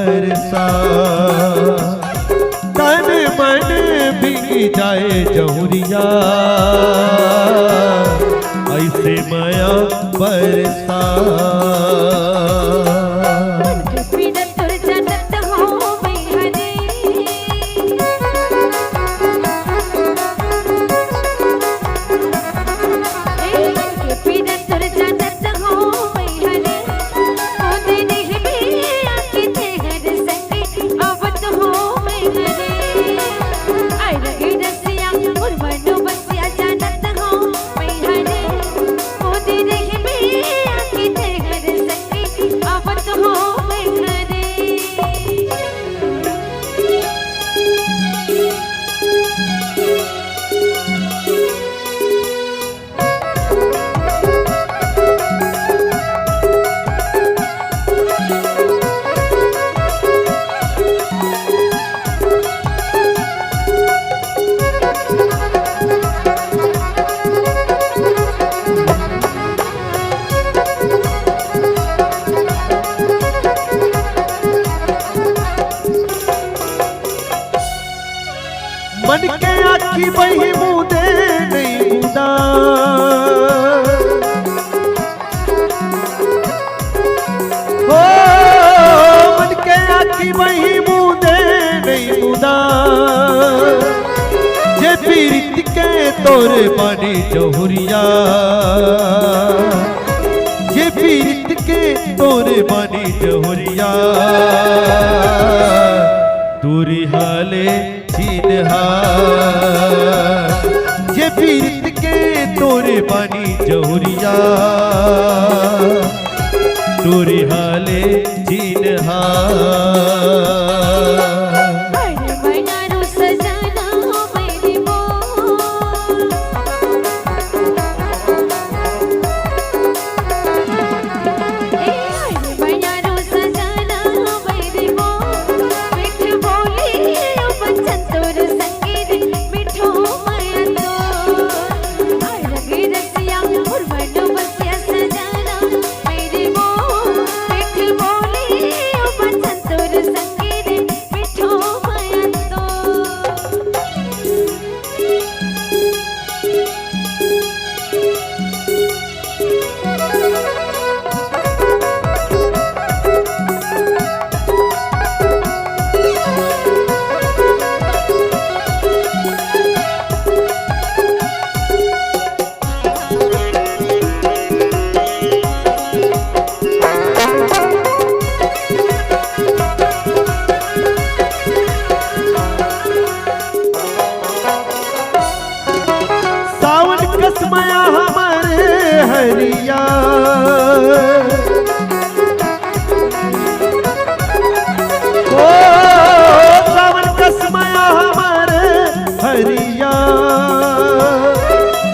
बरसा, तन मन भीग जाए जहुरिया, ऐसे माया बरसा। मन के आखी बही मुदे नहीं मुदा, ओ मन के आखी बही मुदे नहीं मुदा, जे पीरित के तोरे पानी जहुरिया, जे पीरित के तोरे पानी जहुरिया, दूरी हाले चिन्हा, जे पीरित के तोरे पानी जहुरिया, तोरे हाले चिन्हा। कसमया हमारे हरिया, ओ सावन कसमया हमारे हरिया,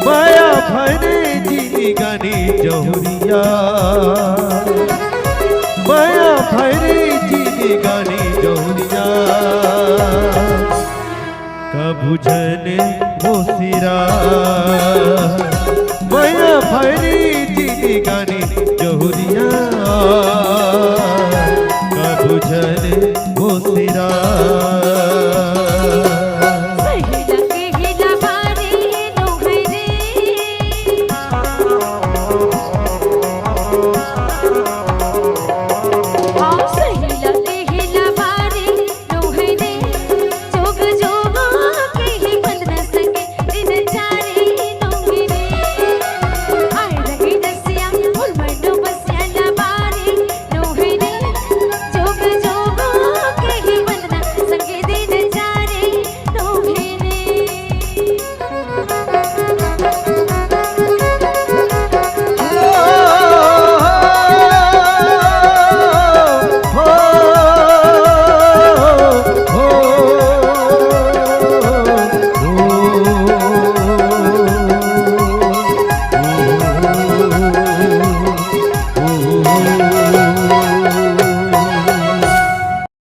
माया भरे जी गानी जहुरिया, माया भरे जी गानी जहुरिया, कबुझने वो सिरा, माया भरी जी गानी जहुरिया,